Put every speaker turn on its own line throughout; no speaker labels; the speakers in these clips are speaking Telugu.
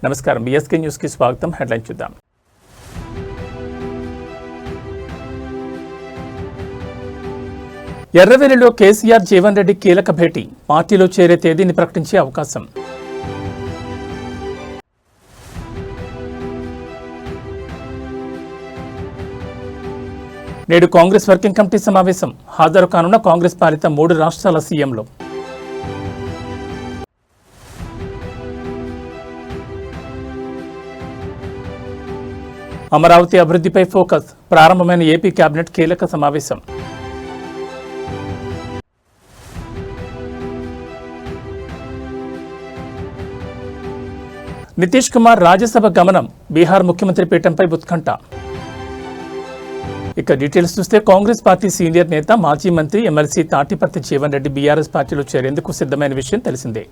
నమస్కారం. బిఎస్కే న్యూస్ కి స్వాగతం. హెడ్లైన్ చూద్దాం. ఎర్రవెల్లిలో కేసీఆర్ జీవన్ రెడ్డి కీలక భేటీ, పార్టీలో చేరే తేదీని ప్రకటించే అవకాశం. నేడు కాంగ్రెస్ వర్కింగ్ కమిటీ సమావేశం, హాజరు కానున్న కాంగ్రెస్ పాలిత 3 రాష్ట్రాల సీఎంలు. అమరావతి అభివృద్ధిపై ఫోకస్, ప్రారంభమైన ఏపీ కేబినెట్ కీలక సమావేశం. నితీష్ కుమార్ రాజ్యసభ గమనం, బీహార్ ముఖ్యమంత్రి పీఠంపై ఉత్కంఠ. ఇక డీటెయిల్స్ చూస్తే కాంగ్రెస్ పార్టీ సీనియర్ నేత మాజీ మంత్రి ఎమ్మెల్సీ తాటిపర్తి జీవన్ రెడ్డి బీఆర్ఎస్ పార్టీలో చేరేందుకు సిద్ధమైన విషయం తెలిసిందే.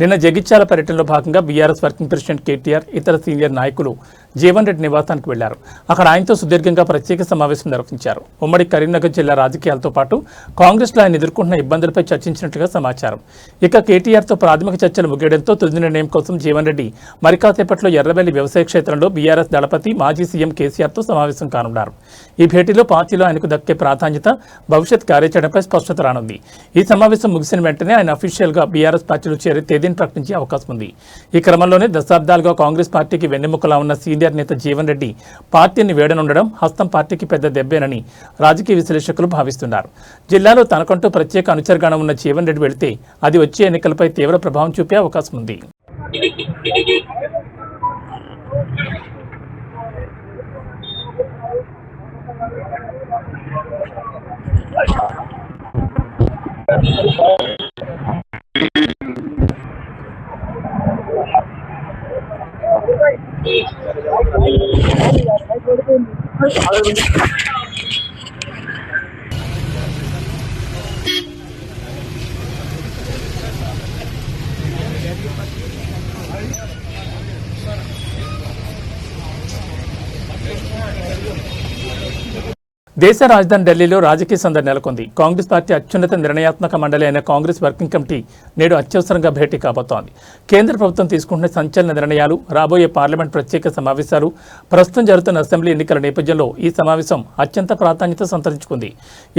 నిన్న జగిత్యాల పర్యటనలో భాగంగా బీఆర్ఎస్ వర్కింగ్ ప్రెసిడెంట్ కేటీఆర్ ఇతర సీనియర్ నాయకులు జీవన్ రెడ్డి నివాసానికి వెళ్లారు. అక్కడ ఆయనతో సుదీర్ఘంగా ప్రత్యేక సమావేశం నిర్వహించారు. ఉమ్మడి కరీంనగర్ జిల్లా రాజకీయాలతో పాటు కాంగ్రెస్లో ఆయన ఎదుర్కొంటున్న ఇబ్బందులపై చర్చించినట్లుగా సమాచారం. ఇక కేటీఆర్తో ప్రాథమిక చర్చలు ముగియడంతో తుది నిర్ణయం కోసం జీవన్ రెడ్డి మరికాసేపట్లో ఎర్రవెల్లి వ్యవసాయ క్షేత్రంలో బీఆర్ఎస్ దళపతి మాజీ సీఎం కేసీఆర్తో సమావేశం కానున్నారు. ఈ భేటీలో పార్టీలో ఆయనకు దక్కే ప్రాధాన్యత, భవిష్యత్ కార్యాచరణపై స్పష్టత రానుంది. ఈ సమావేశం ముగిసిన వెంటనే ఆయన అఫీషియల్గా బీఆర్ఎస్ పార్టీలో చేరే తేదీని ప్రకటించే అవకాశం ఉంది. ఈ క్రమంలోనే దశాబ్దాలుగా కాంగ్రెస్ పార్టీకి వెన్నెముకలా ఉన్న సీనియర్ నేత జీవన్ రెడ్డి పార్టీని వేడనుండడం హస్తం పార్టీకి పెద్ద దెబ్బేనని రాజకీయ విశ్లేషకులు భావిస్తున్నారు. జిల్లాలో తనకంటూ ప్రత్యేక అనుచరగణం ఉన్న జీవన్ రెడ్డి వెళితే అది వచ్చే ఎన్నికలపై తీవ్ర ప్రభావం చూపే అవకాశం ఉంది. దేశ రాజధాని ఢిల్లీలో రాజకీయ సందడి నెలకొంది. కాంగ్రెస్ పార్టీ అత్యున్నత నిర్ణయాత్మక మండలి అయిన కాంగ్రెస్ వర్కింగ్ కమిటీ నేడు అత్యవసరంగా భేటీ కాబోతోంది. కేంద్ర ప్రభుత్వం తీసుకుంటున్న సంచలన నిర్ణయాలు, రాబోయే పార్లమెంట్ ప్రత్యేక సమావేశాలు, ప్రస్తుతం జరుగుతున్న అసెంబ్లీ ఎన్నికల నేపథ్యంలో ఈ సమావేశం అత్యంత ప్రాధాన్యత సంతరించుకుంది.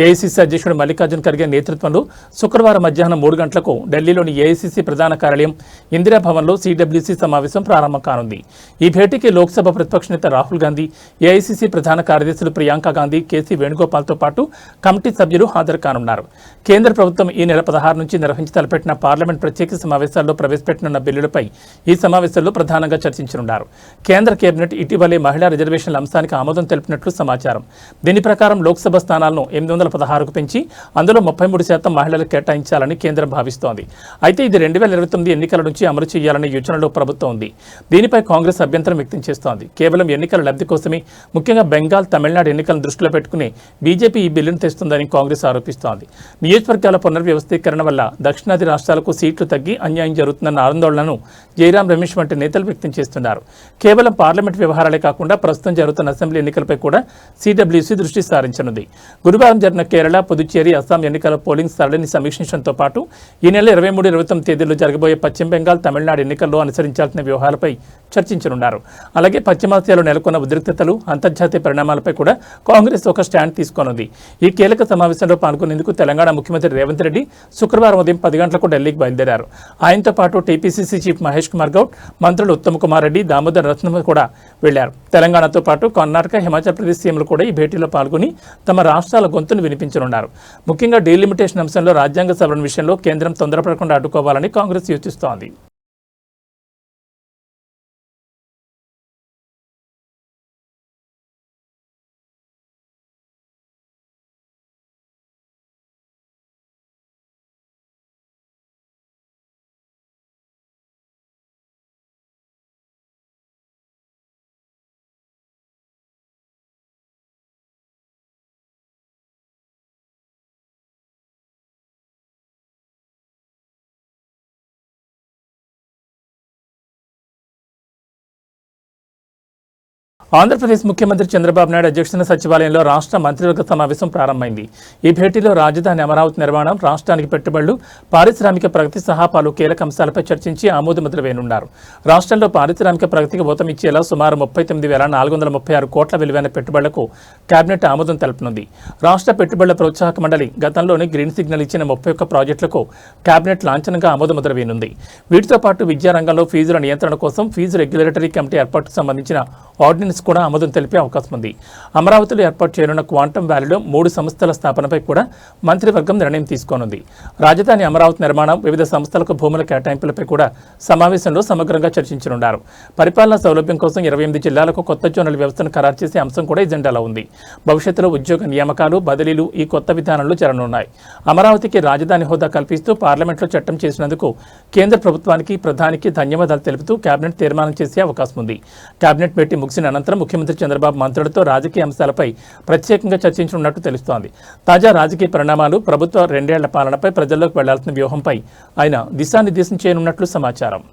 ఏఐసీసీ అధ్యక్షుడు మల్లికార్జున్ ఖర్గే నేతృత్వంలో శుక్రవారం మధ్యాహ్నం 3 గంటలకు ఢిల్లీలోని ఏఐసీసీ ప్రధాన కార్యాలయం ఇందిరాభవన్లో సిడబ్ల్యూసీ సమావేశం ప్రారంభం కానుంది. ఈ భేటీకి లోక్సభ ప్రతిపక్ష నేత రాహుల్ గాంధీ, ఏఐసీసీ ప్రధాన కార్యదర్శులు ప్రియాంక గాంధీ, కేసీ వేణుగోపాల్తో పాటు కమిటీ సభ్యులు హాజరు కానున్నారు. కేంద్ర ప్రభుత్వం ఈ నెల 16 నుంచి నిర్వహించి తలపెట్టిన పార్లమెంట్ ప్రత్యేక సమావేశాల్లో ప్రవేశపెట్టనున్న బిల్లులపై ఈ సమావేశంలో ప్రధానంగా చర్చించనున్నారు. కేంద్ర కేబినెట్ ఇటీవలే మహిళా రిజర్వేషన్ల అంశానికి ఆమోదం తెలిపినట్లు సమాచారం. దీని ప్రకారం లోక్సభ స్థానాలను 816కు పెంచి అందులో 33% మహిళలకు కేటాయించాలని కేంద్రం భావిస్తోంది. అయితే ఇది 2029 ఎన్నికల నుంచి అమలు చేయాలనే యోచనలో ప్రభుత్వం ఉంది. దీనిపై కాంగ్రెస్ అభ్యంతరం వ్యక్తం చేస్తోంది. కేవలం ఎన్నికల లబ్ధి కోసమే, ముఖ్యంగా బెంగాల్, తమిళనాడు ఎన్నికలను దృష్టిలో పెట్టుకుని బీజేపీ ఈ బిల్లును తెస్తుందని కాంగ్రెస్ ఆరోపిస్తోంది. నియోజకవర్గాల పునర్వ్యవస్థీకరణ వల్ల దక్షిణాది రాష్ట్రాలకు సీట్లు తగ్గి అన్యాయం జరుగుతుందన్న ఆందోళనను జయరాం రమేష్ వంటి నేతలు వ్యక్తం చేస్తున్నారు. కేవలం పార్లమెంట్ వ్యవహారాలే కాకుండా ప్రస్తుతం జరుగుతున్న అసెంబ్లీ ఎన్నికలపై కూడా సిడబ్ల్యూసీ దృష్టి సారించనుంది. గురువారం జరిగిన కేరళ, పుదుచ్చేరి, అస్సాం ఎన్నికల పోలింగ్ సరళిని సమీక్షించడంతో పాటు ఈ నెల 23, 29 తేదీల్లో జరగబోయే పశ్చిమ బెంగాల్, తమిళనాడు ఎన్నికల్లో అనుసరించాల్సిన వ్యవహారాలపై చర్చించనున్నారు. అలాగే పశ్చిమాసియాలో నెలకొన్న ఉద్రిక్తతలు, అంతర్జాతీయ పరిణామాలపై కూడా కాంగ్రెస్ ఒక స్టాండ్ తీసుకోనుంది. ఈ కీలక సమావేశంలో పాల్గొనేందుకు తెలంగాణ ముఖ్యమంత్రి రేవంత్ రెడ్డి శుక్రవారం ఉదయం 10 గంటలకు ఢిల్లీకి బయలుదేరారు. ఆయనతో పాటు టీపీసీసీ చీఫ్ మహేష్ కుమార్ గౌడ్, మంత్రులు ఉత్తమ్ కుమార్ రెడ్డి, దామోదర్ రత్నం కూడా వెళ్లారు. తెలంగాణతో పాటు కర్ణాటక, హిమాచల్ ప్రదేశ్ సీఎంలు కూడా ఈ భేటీలో పాల్గొని తమ రాష్ట్రాల గొంతును వినిపించనున్నారు. ముఖ్యంగా డీలిమిటేషన్ అంశంలో రాజ్యాంగ సవరణ విషయంలో కేంద్రం తొందరపడకుండా అడ్డుకోవాలని కాంగ్రెస్ యోచిస్తోంది. ఆంధ్రప్రదేశ్ ముఖ్యమంత్రి చంద్రబాబు నాయుడు అధ్యక్షతన సచివాలయంలో రాష్ట్ర మంత్రివర్గ సమావేశం ప్రారంభమైంది. ఈ భేటీలో రాజధాని అమరావతి నిర్మాణం, రాష్ట్రానికి పెట్టుబడులు, పారిశ్రామిక ప్రగతి సహా పలు కీలక అంశాలపై చర్చించి ఆమోదముద్ర వేయనున్నారు. రాష్ట్రంలో పారిశ్రామిక ప్రగతికి ఊతమిచ్చేలా సుమారు 39,436 కోట్ల విలువైన పెట్టుబడులకు కేబినెట్ ఆమోదం తెలపనుంది. రాష్ట్ర పెట్టుబడుల ప్రోత్సాహక మండలి గతంలోనే గ్రీన్ సిగ్నల్ ఇచ్చిన 31 ప్రాజెక్టులకు కేబినెట్ లాంఛనంగా ఆమోదముద్ర వేయనుంది. వీటితో పాటు విద్యారంగంలో ఫీజుల నియంత్రణ కోసం ఫీజు రెగ్యులేటరీ కమిటీ ఏర్పాటుకు సంబంధించిన ఆర్డినెన్స్ కూడా ఆమోదం తెలిపే అవకాశం ఉంది. అమరావతిలో ఏర్పాటు చేయనున్న క్వాంటమ్ వ్యాలీలో 3 సంస్థల స్థాపనపై కూడా మంత్రివర్గం నిర్ణయం తీసుకోనుంది. రాజధాని అమరావతి నిర్మాణం, వివిధ సంస్థలకు భూముల కేటాయింపులపై కూడా సమావేశంలో సమగ్రంగా చర్చించనున్నారు. పరిపాలనా సౌలభ్యం కోసం 28 జిల్లాలకు కొత్త జోనల్ వ్యవస్థను ఖరారు చేసే అంశం కూడా ఎజెండాలో ఉంది. భవిష్యత్తులో ఉద్యోగ నియామకాలు, బదిలీలు ఈ కొత్త విధానంలో జరగనున్నాయి. అమరావతికి రాజధాని హోదా కల్పిస్తూ పార్లమెంట్లో చట్టం చేసినందుకు కేంద్ర ప్రభుత్వానికి, ప్రధానికి ధన్యవాదాలు తెలుపుతూ కేబినెట్ తీర్మానం చేసే అవకాశం ఉంది. కేబినెట్ మీటింగ్ ముగిసిన అనంతరం ముఖ్యమంత్రి చంద్రబాబు మంత్రులతో రాజకీయ అంశాలపై ప్రత్యేకంగా చర్చించనున్నట్టు తెలుస్తోంది. తాజా రాజకీయ పరిణామాలు, ప్రభుత్వ 2 ఏళ్ల పాలనపై ప్రజల్లోకి వెళ్లాల్సిన వ్యూహంపై ఆయన దిశానిర్దేశం చేయనున్నట్లు సమాచారం.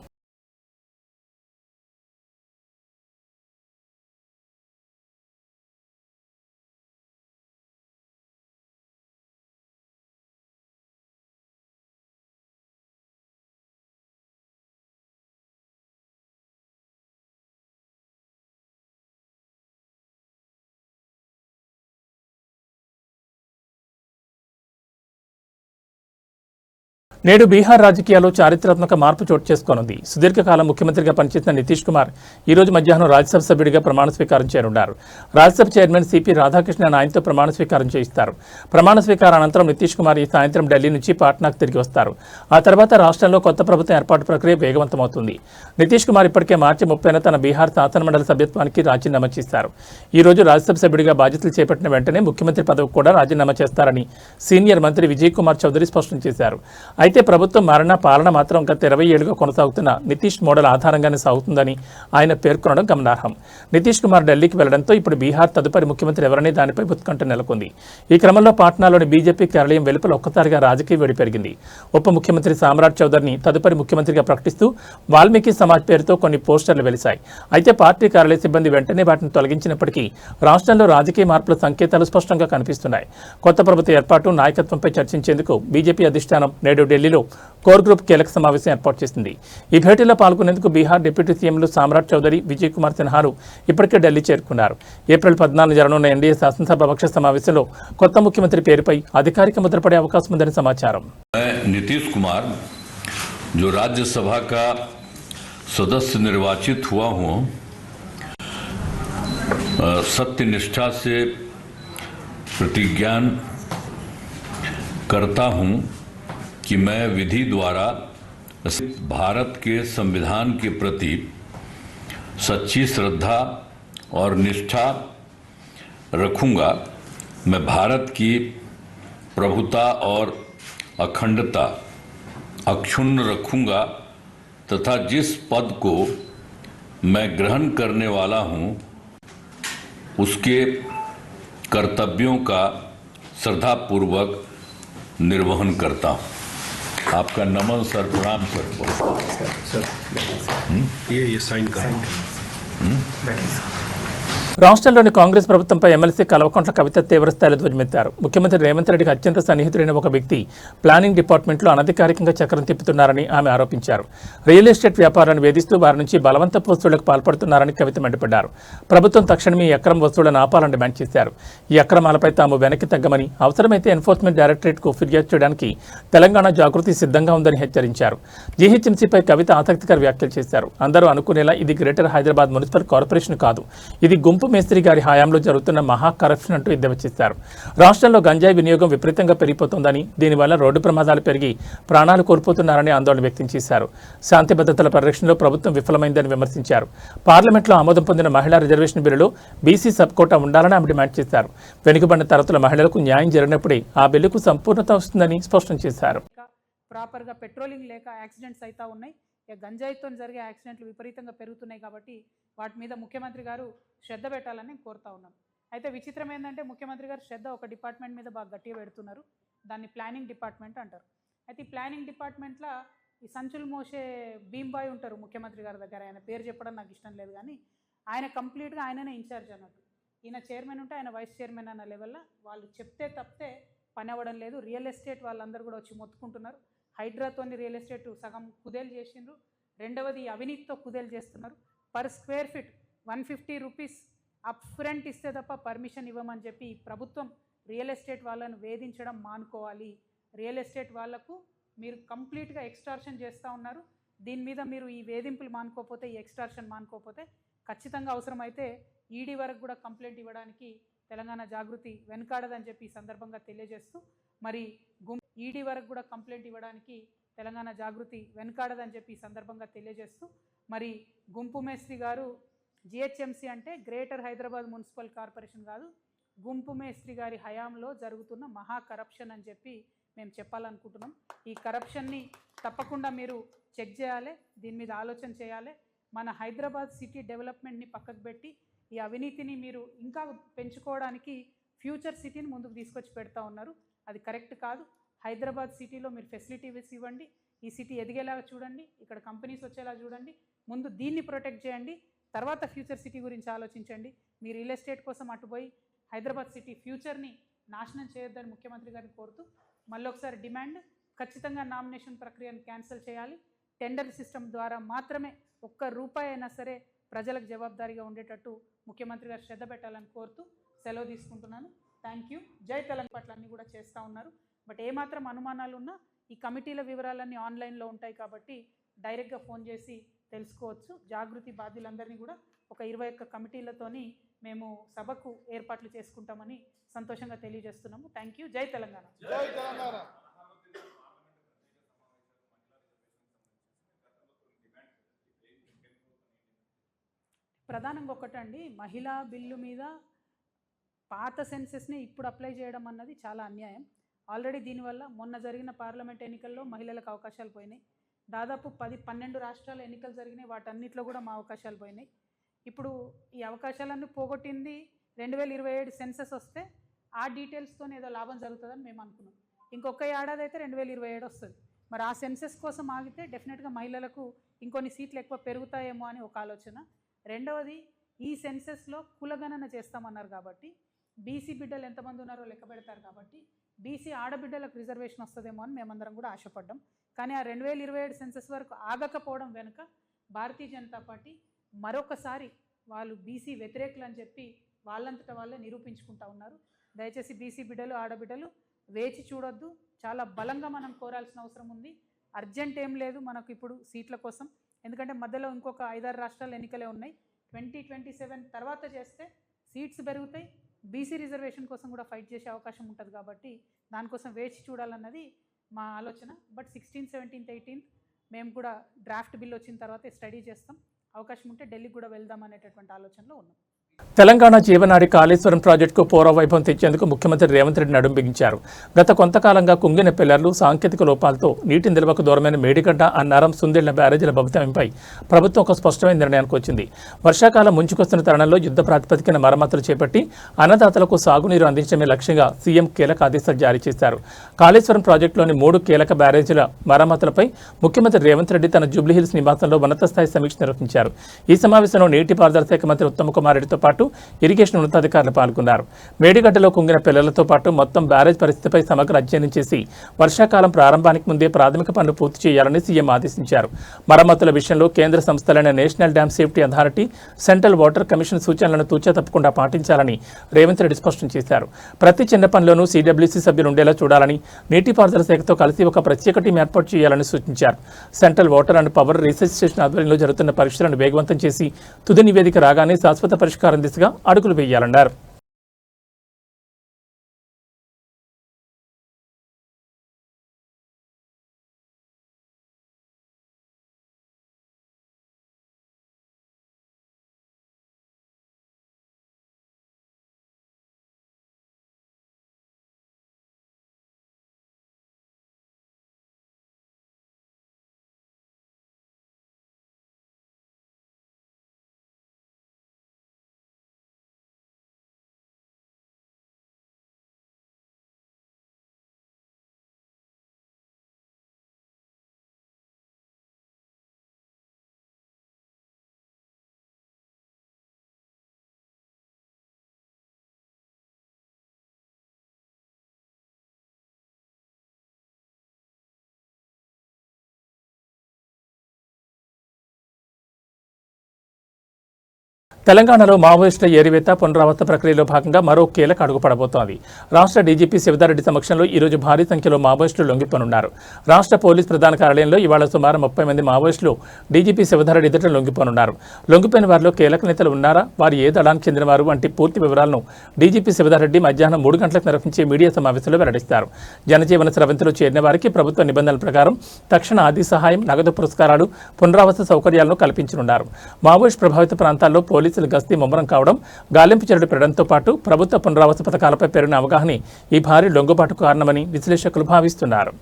నేడు బీహార్ రాజకీయాల్లో చారిత్రాత్మక మార్పు చోటు చేసుకోనుంది. సుదీర్ఘకాలం ముఖ్యమంత్రిగా పనిచేసిన నితీష్ కుమార్ ఈ రోజు మధ్యాహ్నం రాజ్యసభ సభ్యుడిగా ప్రమాణ స్వీకారం చేయనున్నారు. రాజ్యసభ చైర్మన్ సిపి రాధాకృష్ణన్ ఆయనతో ప్రమాణ స్వీకారం చేయిస్తారు. ప్రమాణ స్వీకారం అనంతరం నితీష్ కుమార్ ఈ సాయంత్రం ఢిల్లీ నుంచి పాట్నాకు తిరిగి వస్తారు. ఆ తర్వాత రాష్ట్రంలో కొత్త ప్రభుత్వం ఏర్పాటు ప్రక్రియ వేగవంతమవుతుంది. నితీష్ కుమార్ ఇప్పటికే మార్చి 30న తన బీహార్ శాసనమండలి సభ్యత్వానికి రాజీనామా చేశారు. ఈ రోజు రాజ్యసభ సభ్యుడిగా బాధ్యతలు చేపట్టిన వెంటనే ముఖ్యమంత్రి పదవికి కూడా రాజీనామా చేస్తారని సీనియర్ మంత్రి విజయ్ కుమార్ చౌదరి స్పష్టం చేశారు. అయితే ప్రభుత్వం మారిన పాలన మాత్రం గత 20 ఏళ్లుగా కొనసాగుతున్న నితీష్ మోడల్ ఆధారంగానే సాగుతుందని ఆయన పేర్కొనడం గమనార్హం. నితీష్ కుమార్ ఢిల్లీకి వెళ్లడంతో ఇప్పుడు బీహార్ తదుపరి ముఖ్యమంత్రి ఎవరనే దానిపై ఉత్కంఠ నెలకొంది. ఈ క్రమంలో పాట్నాలోని బీజేపీ కార్యాలయం వెలుపల ఒక్కసారిగా రాజకీయ వేడి పెరిగింది. ఉప ముఖ్యమంత్రి సామ్రాట్ చౌదరిని తదుపరి ముఖ్యమంత్రిగా ప్రకటిస్తూ వాల్మీకి సమాజ్ పేరుతో కొన్ని పోస్టర్లు వెలిశాయి. అయితే పార్టీ కార్యాలయ సిబ్బంది వెంటనే వాటిని తొలగించినప్పటికీ రాష్ట్రంలో రాజకీయ మార్పుల సంకేతాలు స్పష్టంగా కనిపిస్తున్నాయి. కొత్త ప్రభుత్వ ఏర్పాటు, నాయకత్వంపై చర్చించేందుకు బీజేపీ అధిష్టానం నేడు ఢిల్లీలో కోర్ గ్రూప్ కీలక సమావేశం ఏర్పాటు చేసింది. ఈ భేటీలో పాల్గొనేందుకు బీహార్ డిప్యూటీ సీఎంలు సామ్రాట్ చౌదరి, విజయ్ కుమార్ సిన్హాలు ఇప్పటికే ఢిల్లీ చేరుకున్నారు. ఏప్రిల్ 14 జరగనున్న ఎన్డీఏ శాసనసభ పక్ష సమావేశంలో కొత్త ముఖ్యమంత్రి పేరుపై అధికారిక ముద్రపడే అవకాశం ఉందని సమాచారం.
नीतीश कुमार जो राज्यसभा का सदस्य निर्वाचित हुआ हूँ, सत्य निष्ठा से प्रतिज्ञा करता हूँ कि मैं विधि द्वारा भारत के संविधान के प्रति सच्ची श्रद्धा और निष्ठा रखूँगा। मैं भारत की प्रभुता और अखंडता अक्षुण्ण रखूँगा तथा जिस पद को मैं ग्रहण करने वाला हूँ उसके कर्तव्यों का श्रद्धापूर्वक निर्वहन करता हूँ। आपका नमन सर, प्रणाम सर।
ये साइन कर।
రాష్ట్రంలోని కాంగ్రెస్ ప్రభుత్వంపై ఎమ్మెల్సీ కల్వకుంట్ల కవిత తీవ్రస్థాయిలో ధ్వజమెత్తారు. ముఖ్యమంత్రి రేవంత్ రెడ్డికి అత్యంత సన్నిహితుడైన ఒక వ్యక్తి ప్లానింగ్ డిపార్ట్మెంట్లో అనధికారికంగా చక్రం తిప్పుతున్నారని ఆమె ఆరోపించారు. రియల్ ఎస్టేట్ వ్యాపారాన్ని వేధిస్తూ వారి నుంచి బలవంతపు వసూళ్లకు పాల్పడుతున్నారని కవిత మండిపడ్డారు. ప్రభుత్వం తక్షణమే ఈ అక్రమ వసూళ్లను ఆపాలని డిమాండ్ చేశారు. ఈ అక్రమాలపై తాము వెనక్కి తగ్గమని, అవసరమైతే ఎన్ఫోర్స్మెంట్ డైరెక్టరేట్కు ఫిర్యాదు చేయడానికి తెలంగాణ జాగృతి సిద్ధంగా ఉందని హెచ్చరించారు. జీహెచ్ఎంసీపై కవిత ఆసక్తికర వ్యాఖ్యలు చేశారు. అందరూ అనుకునేలా ఇది గ్రేటర్ హైదరాబాద్ మున్సిపల్ కార్పొరేషన్ కాదు, ఇది గుంపు మేస్త్రి గారి హయాంలో జరుగుతున్న మహా కరప్షన్ అంటూ ఎద్దేవా చేశారు. రాష్ట్రంలో గంజాయి వినియోగం విపరీతంగా పెరిగిపోతోందని, దీనివల్ల రోడ్డు ప్రమాదాలు పెరిగి ప్రాణాలు కోల్పోతున్నారని ఆందోళన వ్యక్తం చేశారు. శాంతి భద్రతల పరిరక్షణలో ప్రభుత్వం విఫలమైందని విమర్శించారు. పార్లమెంట్లో ఆమోదం పొందిన మహిళా రిజర్వేషన్ బిల్లులో బీసీ సబ్ కోటా ఉండాలని ఆమె డిమాండ్ చేశారు. వెనుకబడిన తరగతుల మహిళలకు న్యాయం జరిగినప్పుడే ఆ బిల్లుకు సంపూర్ణత వస్తుందని స్పష్టం చేశారు.
ప్రాపర్గా పెట్రోలింగ్ లేక యాక్సిడెంట్స్ అయితే ఉన్నాయి. గంజాయితో జరిగే యాక్సిడెంట్లు విపరీతంగా పెరుగుతున్నాయి. కాబట్టి వాటి మీద ముఖ్యమంత్రి గారు శ్రద్ధ పెట్టాలని కోరుతా ఉన్నాం. అయితే విచిత్రం ఏంటంటే ముఖ్యమంత్రి గారు శ్రద్ధ ఒక డిపార్ట్మెంట్ మీద బాగా గట్టిగా పెడుతున్నారు. దాన్ని ప్లానింగ్ డిపార్ట్మెంట్ అంటారు. అయితే ఈ ప్లానింగ్ డిపార్ట్మెంట్లో ఈ సంచులు మోసే భీమ్ బాయ్ ఉంటారు ముఖ్యమంత్రి గారి దగ్గర. ఆయన పేరు చెప్పడం నాకు ఇష్టం లేదు, కానీ ఆయన కంప్లీట్గా ఆయననే ఇన్ఛార్జ్ అన్నట్టు. ఈయన చైర్మన్ ఉంటే ఆయన వైస్ చైర్మన్ అన్న లెవెల్లో వాళ్ళు చెప్తే తప్పితే పని అవ్వడం లేదు. రియల్ ఎస్టేట్ వాళ్ళందరూ కూడా వచ్చి మొత్తుకుంటున్నారు. హైడ్రాతోని రియల్ ఎస్టేట్ సగం కుదేలు చేసిండ్రు. రెండవది అవినీతితో కుదేలు చేస్తున్నారు. Per square feet 150 rupees up front ఇస్తే తప్ప పర్మిషన్ ఇవ్వమని చెప్పి ప్రభుత్వం రియల్ ఎస్టేట్ వాళ్ళను వేధించడం మానుకోవాలి. రియల్ ఎస్టేట్ వాళ్లకు మీరు కంప్లీట్గా ఎక్స్టార్షన్ చేస్తూ ఉన్నారు. దీని మీద మీరు ఈ వేధింపులు మానుకోకపోతే, ఈ ఎక్స్టార్షన్ మానుకోకపోతే ఖచ్చితంగా అవసరమైతే ఈడీ వరకు కూడా కంప్లైంట్ ఇవ్వడానికి తెలంగాణ జాగృతి వెనుకాడదని చెప్పి ఈ సందర్భంగా తెలియజేస్తూ, మరి ఈడీ వరకు కూడా కంప్లైంట్ ఇవ్వడానికి తెలంగాణ జాగృతి వెనుకాడదని చెప్పి ఈ సందర్భంగా తెలియజేస్తూ, మరి గుంపు మేస్త్రి గారు జిహెచ్ఎంసీ అంటే గ్రేటర్ హైదరాబాద్ మున్సిపల్ కార్పొరేషన్ కాదు, గుంపు మేస్త్రి గారి హయాంలో జరుగుతున్న మహా కరప్షన్ అని చెప్పి మేము చెప్పాలనుకుంటున్నాం. ఈ కరప్షన్ని తప్పకుండా మీరు చెక్ చేయాలి, దీని మీద ఆలోచన చేయాలి. మన హైదరాబాద్ సిటీ డెవలప్మెంట్ని పక్కకు పెట్టి ఈ అవినీతిని మీరు ఇంకా పెంచుకోవడానికి ఫ్యూచర్ సిటీని ముందుకు తీసుకొచ్చి పెడతా ఉన్నారు. అది కరెక్ట్ కాదు. హైదరాబాద్ సిటీలో మీరు ఫెసిలిటీస్ ఇవ్వండి, ఈ సిటీ ఎదిగేలాగా చూడండి, ఇక్కడ కంపెనీస్ వచ్చేలా చూడండి. ముందు దీన్ని ప్రొటెక్ట్ చేయండి, తర్వాత ఫ్యూచర్ సిటీ గురించి ఆలోచించండి. మీ రియల్ ఎస్టేట్ కోసం అటుపోయి హైదరాబాద్ సిటీ ఫ్యూచర్ని నాశనం చేయొద్దని ముఖ్యమంత్రి గారిని కోరుతూ మళ్ళొకసారి డిమాండ్, ఖచ్చితంగా నామినేషన్ ప్రక్రియను క్యాన్సిల్ చేయాలి. టెండర్ సిస్టమ్ ద్వారా మాత్రమే ₹1 అయినా సరే ప్రజలకు జవాబుదారీగా ఉండేటట్టు ముఖ్యమంత్రి గారు శ్రద్ధ పెట్టాలని కోరుతూ సెలవు తీసుకుంటున్నాను. Thank you. జై తెలంగాణ పట్ల అన్నీ కూడా చేస్తూ ఉన్నారు. బట్ ఏమాత్రం అనుమానాలు ఉన్నా ఈ కమిటీల వివరాలన్నీ ఆన్లైన్లో ఉంటాయి కాబట్టి డైరెక్ట్గా ఫోన్ చేసి తెలుసుకోవచ్చు. జాగృతి బాధ్యులందరినీ కూడా ఒక 21 కమిటీలతోని మేము సభకు ఏర్పాట్లు చేసుకుంటామని సంతోషంగా తెలియజేస్తున్నాము. Thank you. జై తెలంగాణ.
జై తెలంగాణ.
ప్రధానంగా ఒకటండి, మహిళా బిల్లు మీద పాత సెన్సెస్ని ఇప్పుడు అప్లై చేయడం అన్నది చాలా అన్యాయం. ఆల్రెడీ దీనివల్ల మొన్న జరిగిన పార్లమెంట్ ఎన్నికల్లో మహిళలకు అవకాశాలు పోయినాయి. దాదాపు 10-12 రాష్ట్రాల ఎన్నికలు జరిగినాయి, వాటన్నిటిలో కూడా మా అవకాశాలు పోయినాయి. ఇప్పుడు ఈ అవకాశాలన్నీ పోగొట్టింది 2027 సెన్సెస్ వస్తే ఆ డీటెయిల్స్తో ఏదో లాభం జరుగుతుందని మేము అనుకున్నాం. ఇంకొక ఏడాది అయితే 2027 వస్తుంది. మరి ఆ సెన్సెస్ కోసం ఆగితే డెఫినెట్గా మహిళలకు ఇంకొన్ని సీట్లు ఎక్కువ పెరుగుతాయేమో అని ఒక ఆలోచన. రెండవది, ఈ సెన్సెస్లో కులగణన చేస్తామన్నారు కాబట్టి బీసీ బిడ్డలు ఎంతమంది ఉన్నారో లెక్క పెడతారు కాబట్టి బీసీ ఆడబిడ్డలకు రిజర్వేషన్ వస్తుందేమో అని మేమందరం కూడా ఆశపడ్డాం. కానీ ఆ 2027 సెన్సెస్ వరకు ఆగకపోవడం వెనుక భారతీయ జనతా పార్టీ మరొకసారి వాళ్ళు బీసీ వ్యతిరేకులు అని చెప్పి వాళ్ళంతటా వాళ్ళే నిరూపించుకుంటా ఉన్నారు. దయచేసి బీసీ బిడ్డలు ఆడబిడ్డలు వేచి చూడొద్దు. చాలా బలంగా మనం కోరాల్సిన అవసరం ఉంది. అర్జెంట్ ఏం లేదు మనకు ఇప్పుడు సీట్ల కోసం, ఎందుకంటే మధ్యలో ఇంకొక 5-6 రాష్ట్రాల ఎన్నికలే ఉన్నాయి. 2027 తర్వాత చేస్తే సీట్స్ పెరుగుతాయి, బీసీ రిజర్వేషన్ కోసం కూడా ఫైట్ చేసే అవకాశం ఉంటుంది. కాబట్టి దానికోసం వేచి చూడాలన్నది మా ఆలోచన. బట్ 16th, 17th, 18th మేము కూడా డ్రాఫ్ట్ బిల్ వచ్చిన తర్వాత స్టడీ చేస్తాం. అవకాశం ఉంటే ఢిల్లీకి కూడా వెళ్దాం అనేటటువంటి ఆలోచనలో ఉన్నాం.
తెలంగాణ జీవనాడి కాళేశ్వరం ప్రాజెక్టుకు పూర్వవైభవం తెచ్చేందుకు ముఖ్యమంత్రి రేవంత్ రెడ్డి నడుం బిగించారు. గత కొంతకాలంగా కుంగిన పిల్లర్లు, సాంకేతిక లోపాలతో నీటి నిల్వకు దూరమైన మేడిగడ్డ, అన్నారం, సుందిళ్ల బ్యారేజీల భవితవ్యంపై ప్రభుత్వం ఒక స్పష్టమైన నిర్ణయానికి వచ్చింది. వర్షాకాలం ముంచుకొస్తున్న తరుణంలో యుద్ధ ప్రాతిపదికన మరమ్మతులు చేపట్టి అన్నదాతలకు సాగునీరు అందించడమే లక్ష్యంగా సీఎం కీలక ఆదేశాలు జారీ చేశారు. కాళేశ్వరం ప్రాజెక్టులోని 3 కీలక బ్యారేజీల మరమ్మతులపై ముఖ్యమంత్రి రేవంత్ రెడ్డి తన జూబ్లీహిల్స్ నివాసంలో ఉన్నత స్థాయి సమీక్ష నిర్వహించారు. ఈ సమావేశంలో నీటిపారుదల శాఖ మంత్రి ఉత్తమ్ కుమార్ రెడ్డితో పాటు ఇరిగేషన్ ఉన్నతాధికారులు పాల్గొన్నారు. మేడిగడ్డలో కుంగిన పిల్లలతో పాటు మొత్తం బ్యారేజ్ పరిస్థితిపై సమగ్ర అధ్యయనం చేసి వర్షాకాలం ప్రారంభానికి ముందే ప్రాథమిక పనులు పూర్తి చేయాలని సీఎం ఆదేశించారు. మరమ్మతుల విషయంలో కేంద్ర సంస్థలైన National Dam Safety Authority, Central Water Commission సూచనలను తూచా తప్పకుండా పాటించాలని రేవంత్ రెడ్డి స్పష్టం చేశారు. ప్రతి చిన్న పనిలోనూ సీడబ్ల్యూసీ సభ్యులు ఉండేలా చూడాలని, నీటిపారుదల శాఖతో కలిసి ఒక ప్రత్యేక టీం ఏర్పాటు చేయాలని సూచించారు. Central water and power research station ఆధ్వర్యంలో జరుగుతున్న పరీక్షలను వేగవంతం చేసి తుది నివేదిక రాగానే శాశ్వత పరిష్కారం దిశగా అడుగులు వేయాలన్నారు. తెలంగాణలో మావోయిస్టుల ఏరివేత పునరావాస ప్రక్రియలో భాగంగా మరో కీలక అడుగు పడబోతోంది. రాష్ట్ర డీజీపీ శివదారెడ్డి సమక్షంలో ఈరోజు భారీ సంఖ్యలో మావోయిస్టులు లొంగిపోనున్నారు. రాష్ట్ర పోలీస్ ప్రధాన కార్యాలయంలో ఇవాళ సుమారు 30 మంది మావోయిస్టులు డీజీపీ శివదారెడ్డి ఎదుట లొంగిపోనున్నారు. లొంగిపోయిన వారిలో కీలక నేతలు ఉన్నారా, వారు ఏ దళానికి చెందినవారు వంటి పూర్తి వివరాలను డీజీపీ శివదారెడ్డి మధ్యాహ్నం 3 గంటలకు నిర్వహించే మీడియా సమావేశంలో వెల్లడిస్తారు. జనజీవన స్రవంతిలో చేరిన వారికి ప్రభుత్వ నిబంధనల ప్రకారం తక్షణ ఆర్థిక సహాయం, నగదు పురస్కారాలు, పునరావాస సౌకర్యాలను కల్పించనున్నారు. మావోయిస్ట్ ప్రభావిత ప్రాంతాల్లో పోలీసులు గస్తీ ముమ్మరం కావడం, గాలింపు చర్యలు పెరగడంతో పాటు ప్రభుత్వ పునరావాస పథకాలపై పెరిగిన అవగాహన ఈ భారీ లొంగుబాటుకు కారణమని విశ్లేషకులు భావిస్తున్నారు.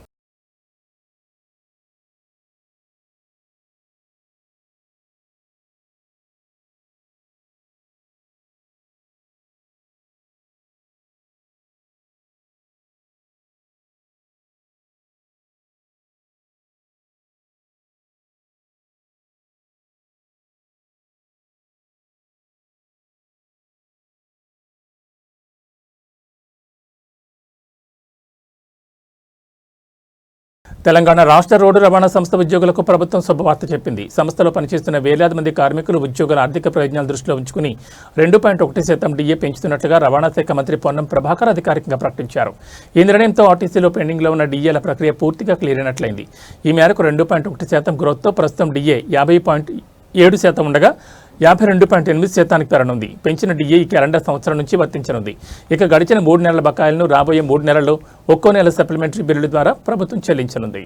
తెలంగాణ రాష్ట్ర రోడ్డు రవాణా సంస్థ ఉద్యోగులకు ప్రభుత్వం శుభవార్త చెప్పింది. సంస్థలో పనిచేస్తున్న వేలాది మంది కార్మికులు ఉద్యోగుల ఆర్థిక ప్రయోజనాల దృష్టిలో ఉంచుకుని 2.1% డిఏ పెంచుతున్నట్లుగా రవాణా శాఖ మంత్రి పొన్నం ప్రభాకర్ అధికారికంగా ప్రకటించారు. ఈ నిర్ణయంతో ఆర్టీసీలో పెండింగ్లో ఉన్న డిఏల ప్రక్రియ పూర్తిగా క్లియర్ అయినట్లయింది. ఈ మేరకు 2.1% గ్రోత్తో ప్రస్తుతం డిఏ 50.7% ఉండగా 52.8% పెరగనుంది. పెంచిన డిఏ ఈ క్యాలెండర్ సంవత్సరం నుంచి వర్తించనుంది. ఇక గడిచిన 3 నెలల బకాయిలను రాబోయే 3 నెలల్లో ఒక్కో నెల సప్లిమెంటరీ బిల్లుల ద్వారా ప్రభుత్వం చెల్లించనుంది.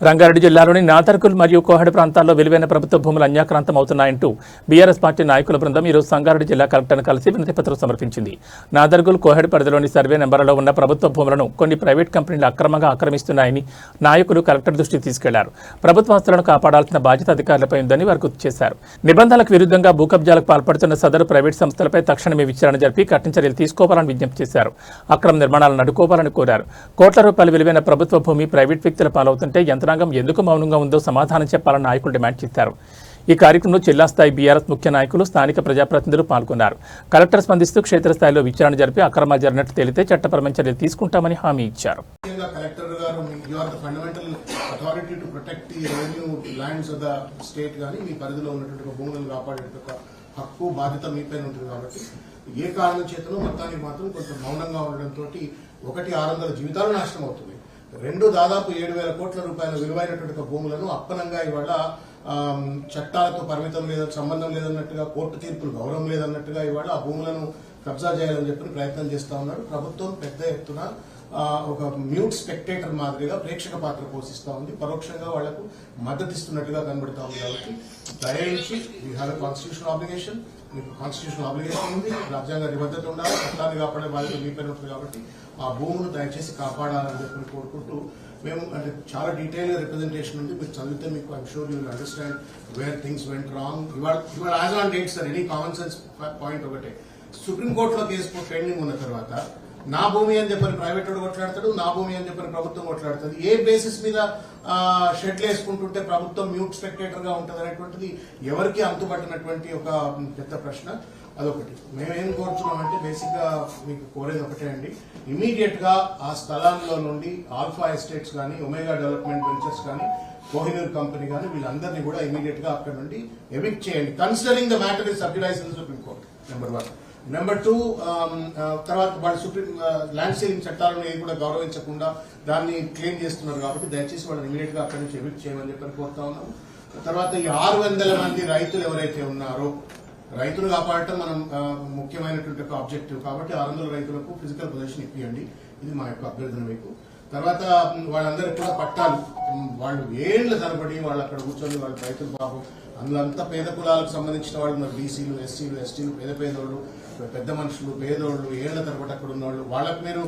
రంగారెడ్డి జిల్లాలోని నాదర్గుల్ మరియు కోహెడ ప్రాంతాల్లో విలువైన ప్రభుత్వ భూములు అన్యాక్రాంతం అవుతున్నాయంటూ బీఆర్ఎస్ పార్టీ నాయకుల బృందం ఈరోజు సంగారెడ్డి జిల్లా కలెక్టర్ను కలిసి వినతిపత్రం సమర్పించింది. నాదర్గుల్, కోహెడ పరిధిలోని సర్వే నెంబర్లలో ఉన్న ప్రభుత్వ భూములను కొన్ని ప్రైవేట్ కంపెనీలు అక్రమంగా ఆక్రమిస్తున్నాయని నాయకులు కలెక్టర్ దృష్టికి తీసుకెళ్లారు. ప్రభుత్వ ఆస్తులను కాపాడాల్సిన బాధ్యత అధికారులపై ఉందని వారు గుర్తు చేశారు. నిబంధనలకు విరుద్ధంగా భూ కబ్జాలకు పాల్పడుతున్న సదరు ప్రైవేట్ సంస్థలపై తక్షణమే విచారణ జరిపి కఠిన చర్యలు తీసుకోవాలని విజ్ఞప్తి చేశారు. అక్రమ నిర్మాణాలను అడ్డుకోవాలని కోరారు. కోట్ల రూపాయల విలువైన ప్రభుత్వ భూమి ప్రైవేట్ వ్యక్తుల పాలవుతుంటే యంత్రాంగం ఎందుకు మౌనంగా ఉందో సమాధానం చెప్పాలని నాయకులు డిమాండ్ చేశారు. ఈ కార్యక్రమంలో జిల్లా స్థాయి బీఆర్ఎస్ ముఖ్య నాయకులు, స్థానిక ప్రజాప్రతినిధులు పాల్గొన్నారు. కలెక్టర్ స్పందిస్తూ క్షేత్రస్థాయిలో విచారణ జరిపి అక్రమాలు జరిగినట్లు తేలితే చట్టపరమైన చర్యలు తీసుకుంటామని హామీ ఇచ్చారు.
కలెక్టర్ గారు you are the fundamental authority to protect the revenue lands of the state గానీ మీ పరిధిలో ఉన్నటువంటి భూములను కాపాడే హక్కు బాధ్యత మీపైన ఉంటుంది. కాబట్టి ఏ కారణం చేతనో మొత్తానికి మాత్రం కొంత మౌనంగా ఉండడంతో 600 జీవితాలు నాశనం అవుతుంది. 2 దాదాపు 7,000 కోట్ల రూపాయల విలువైనటువంటి భూములను అప్పనంగా ఇవాళ చట్టాలతో పరిమితం లేదని, సంబంధం లేదన్నట్టుగా, కోర్టు తీర్పులు గౌరవం లేదన్నట్టుగా ఇవాళ ఆ భూములను కబ్జా చేయాలని చెప్పి ప్రయత్నం చేస్తా ఉన్నారు. ప్రభుత్వం పెద్ద ఎత్తున ఒక మ్యూట్ స్పెక్టేటర్ మాదిరిగా ప్రేక్షక పాత్ర పోషిస్తా ఉంది. పరోక్షంగా వాళ్లకు మద్దతు ఇస్తున్నట్టుగా కనబడతా ఉంది. కాబట్టి దయచేసి we have a constitutional obligation, మీకు కాన్స్టిట్యూషనల్ ఆబ్లిగేషన్ ఉంది, రాజ్యాంగ నిబద్ధత ఉండాలి, చట్టాన్ని కాపాడే బాధ్యత మీపైన ఉంటుంది. కాబట్టి ఆ భూమును దయచేసి కాపాడాలని చెప్పి కోరుకుంటూ మేము అంటే చాలా డీటెయిల్ గా రిప్రజెంటేషన్ ఉంది, మీరు చదివితే మీకు I'm sure you will understand where things went wrong. ఇవాళ as on date sir any common sense point ఒకటే, సుప్రీంకోర్టులో కేసు పెండింగ్ ఉన్న తర్వాత నా భూమి అని చెప్పని ప్రైవేట్ వాడు కొట్లాడతాడు, నా భూమి అని చెప్పని ప్రభుత్వం కొట్లాడుతుంది. ఏ బేసిస్ మీద షెడ్లు వేసుకుంటుంటే ప్రభుత్వం మ్యూట్ స్పెక్టేటర్ గా ఉంటుంది అనేటువంటిది ఎవరికి అంతుపట్టినటువంటి ఒక పెద్ద ప్రశ్న. అదొకటి. మేమేం కోరుతున్నామంటే బేసిక్ గా మీకు కోరేది ఒకటే అండి, ఇమీడియట్ గా ఆ స్థలాల్లో నుండి ఆల్ఫా ఎస్టేట్స్ కానీ, ఒమేగా డెవలప్మెంట్ వెంచర్స్ కానీ, కోహినూర్ కంపెనీ కానీ వీళ్ళందరినీ కూడా ఇమీడియట్ గా అక్కడ నుండి ఎవిక్ట్ చేయండి. Considering the matter is subsidised in supreme court. Number 1. Number 2, తర్వాత వాళ్ళు సుప్రీం ల్యాండ్ సీలింగ్ చట్టాలను ఏది కూడా గౌరవించకుండా దాన్ని క్లెయిమ్ చేస్తున్నారు. కాబట్టి దయచేసి వాళ్ళని ఇమీడియట్ గా అక్కడి నుంచి ఎవిక్ట్ చేయమని చెప్పని కోరుతా ఉన్నాము. తర్వాత ఈ 600 మంది రైతులు ఎవరైతే ఉన్నారో, రైతులు కాపాడటం మనం ముఖ్యమైనటువంటి ఒక ఆబ్జెక్టివ్. కాబట్టి 600 రైతులకు ఫిజికల్ పొజిషన్ ఇప్పియండి, ఇది మా యొక్క అభ్యర్థన మీకు. తర్వాత వాళ్ళందరికీ కూడా పట్టాలు, వాళ్ళు ఏళ్ల తరబడి వాళ్ళు అక్కడ కూర్చొని వాళ్ళ రైతులు పాపం అందులో అంతా పేద కులాలకు సంబంధించిన వాళ్ళు ఉన్నారు. బీసీలు, ఎస్సీలు, ఎస్టీలు, పేదోళ్ళు, పెద్ద మనుషులు, పేదోళ్ళు, ఏళ్ల తరబడి అక్కడ ఉన్నవాళ్ళు. వాళ్ళకు మీరు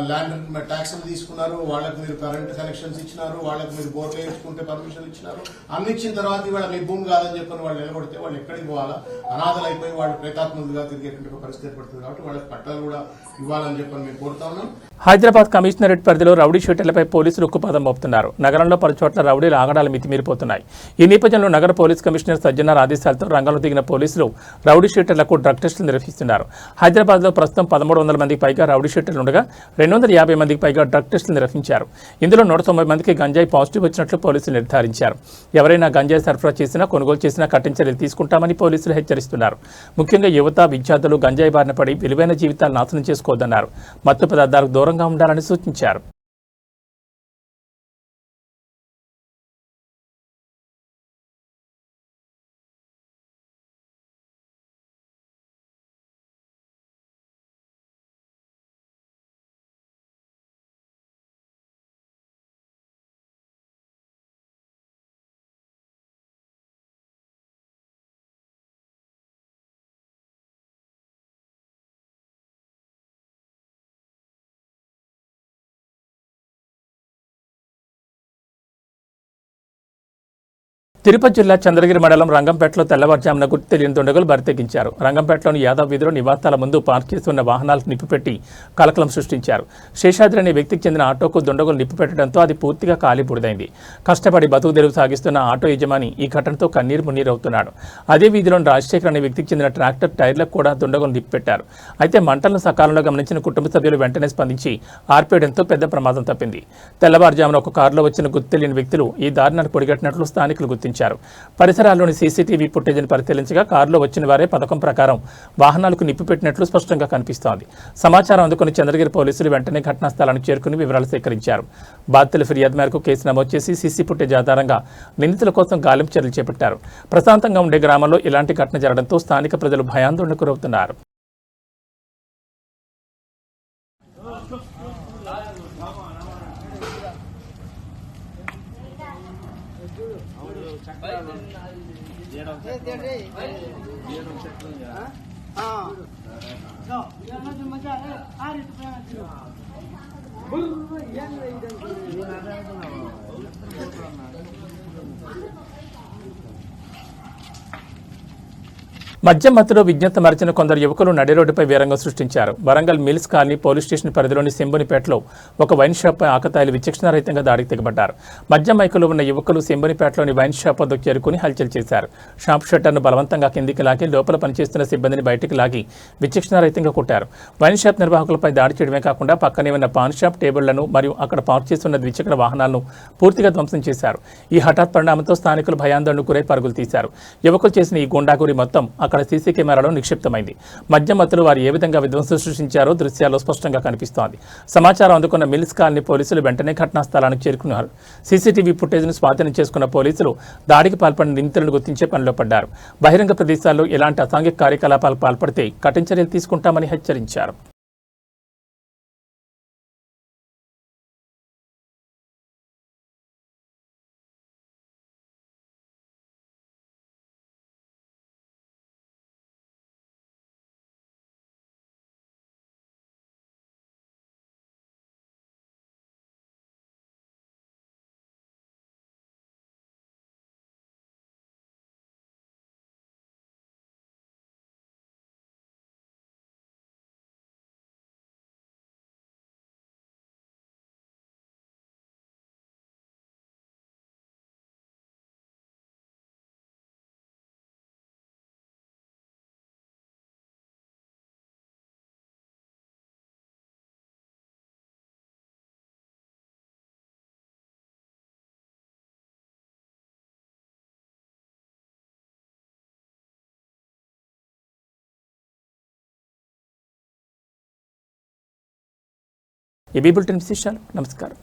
ల్యాండ్ ట్యాక్స్లు తీసుకున్నారు, వాళ్ళకు మీరు కరెంట్ కనెక్షన్స్ ఇచ్చినారు, వాళ్ళకు మీరు బోర్లు వేయించుకుంటే పర్మిషన్ ఇచ్చినారు. అన్ని ఇచ్చిన తర్వాత ఇవాళ మీ భూమి కాదని చెప్పని వాళ్ళు నిలబడితే వాళ్ళు ఎక్కడికి పోవాలా? అనాథలు అయిపోయి వాళ్ళు ప్రేతాత్మకులుగా తిరిగేటువంటి పరిస్థితి ఏర్పడుతుంది. కాబట్టి వాళ్ళకి పట్టాలు కూడా ఇవ్వాలని చెప్పని మేము కోరుతా ఉన్నాం.
హైదరాబాద్ కమిషనరేట్ పరిధిలో రౌడీ షీటర్లపై పోలీసులు ఉక్కుపాదం మోపుతున్నారు. నగరంలో పలుచోట్ల రౌడీల ఆగడాలు మితిమీరిపోతున్నాయి. ఈ నేపథ్యంలో నగర పోలీసులు పోలీస్ కమిషనర్ సజ్జనార్ ఆదేశాలతో రంగంలో దిగిన పోలీసులు రౌడీ షీటర్లకు డ్రగ్ టెస్టులు నిర్వహిస్తున్నారు. హైదరాబాద్లో ప్రస్తుతం 1300 మందికి పైగా రౌడీ షీటర్లు ఉండగా 250 మందికి పైగా డ్రగ్ టెస్టులు నిర్వహించారు. ఇందులో 190 మందికి గంజాయి పాజిటివ్ వచ్చినట్లు పోలీసులు నిర్ధారించారు. ఎవరైనా గంజాయి సరఫరా చేసినా కొనుగోలు చేసినా కఠిన చర్యలు తీసుకుంటామని పోలీసులు హెచ్చరిస్తున్నారు. ముఖ్యంగా యువత, విద్యార్థులు గంజాయి బారిన పడి విలువైన జీవితాలు నాశనం చేసుకోవద్దన్నారు. మత్తు పదార్థాలకు దూరంగా ఉండాలని సూచించారు. తిరుపతి జిల్లా చంద్రగిరి మండలం రంగంపేటలో తెల్లవారుజామున గుర్తు తెలియని దుండగులు బరితెగించారు. రంగంపేటలోని యాదవ్ వీధిలో నివాసాల ముందు పార్క్ చేసి ఉన్న వాహనాలకు నిప్పిపెట్టి కలకలం సృష్టించారు. శేషాద్రి అనే వ్యక్తికి చెందిన ఆటోకు దుండగులు నిప్పిపెట్టడంతో అది పూర్తిగా కాలిబూడిదైంది. కష్టపడి బతుకు తెరువు సాగిస్తున్న ఆటో యజమాని ఈ ఘటనతో కన్నీరు మున్నీరవుతున్నాడు. అదే వీధిలోని రాజశేఖర్ అనే వ్యక్తికి చెందిన ట్రాక్టర్ టైర్లకు కూడా దుండగులు నిప్పిపెట్టారు. అయితే మంటలను సకాలంలో గమనించిన కుటుంబ సభ్యులు వెంటనే స్పందించి ఆర్పేయడంతో పెద్ద ప్రమాదం తప్పింది. తెల్లవారుజామున ఒక కారులో వచ్చిన గుర్తు తెలియని వ్యక్తులు ఈ దారుణాన్ని పొడిగట్టినట్లు స్థానికులు గుర్తించారు. పరిసరాల్లోని సీసీటీవీ ఫుటేజ్ను పరిశీలించగా కారులో వచ్చిన వారే పథకం ప్రకారం వాహనాలకు నిప్పిపెట్టినట్లు స్పష్టంగా కనిపిస్తోంది. సమాచారం అందుకుని చంద్రగిరి పోలీసులు వెంటనే ఘటనా స్థలానికి చేరుకుని వివరాలు సేకరించారు. బాధితుల ఫిర్యాదు మేరకు కేసు నమోదు చేసి సీసీ ఫుటేజ్ ఆధారంగా నిందితుల కోసం గాలింపు చర్యలు చేపట్టారు. ప్రశాంతంగా ఉండే గ్రామంలో ఇలాంటి ఘటన జరగడంతో స్థానిక ప్రజలు భయాందోళనకు గురవుతున్నారు. మద్యం మత్తులో విజ్ఞత మరిచిన కొందరు యువకులు నడి రోడ్డుపై వీరంగం సృష్టించారు. Warangal mills colony police station పరిధిలోని శంభునిపేటలో ఒక వైన్ షాప్పై ఆకతాయిలు విచక్షణారహితంగా దాడికి తెగబడ్డారు. మద్యం మైకులో ఉన్న యువకులు శంభునిపేటలోని వైన్ షాప్ వద్దకు చేరుకుని హల్చల్ చేశారు. షాప్ షట్టర్ను బలవంతంగా కిందికి లాగి లోపల పనిచేస్తున్న సిబ్బందిని బయటికి లాగి విచక్షణారహితంగా కొట్టారు. వైన్ షాప్ నిర్వాహకులపై దాడి చేయడమే కాకుండా పక్కనే ఉన్న పాన్ షాప్ టేబుళ్లను మరియు అక్కడ పార్క్ చేస్తున్న ద్విచక్ర వాహనాలను పూర్తిగా ధ్వంసం చేశారు. ఈ హఠాత్ పరిణామంతో స్థానికులు భయాందోళనకు గురై పరుగులు తీశారు. యువకులు చేసిన ఈ గుండాగురి మొత్తం అక్కడ సీసీ కెమెరాలో నిక్షిప్తమైంది. మద్యం మత్తులో వారు ఏ విధంగా విధ్వంసం సృష్టించారో దృశ్యాల్లో స్పష్టంగా కనిపిస్తోంది. సమాచారం అందుకున్న మిల్స్ కాలనీ పోలీసులు వెంటనే ఘటనా స్థలానికి చేరుకున్నారు. సీసీటీవీ ఫుటేజ్ను స్వాధీనం చేసుకున్న పోలీసులు దాడికి పాల్పడిన నిందితులను గుర్తించే పనిలో పడ్డారు. బహిరంగ ప్రదేశాల్లో ఎలాంటి అసాంఘిక కార్యకలాపాలకు పాల్పడితే కఠిన చర్యలు తీసుకుంటామని హెచ్చరించారు. ఈ బులెటిన్ విశేషాలు. నమస్కారం.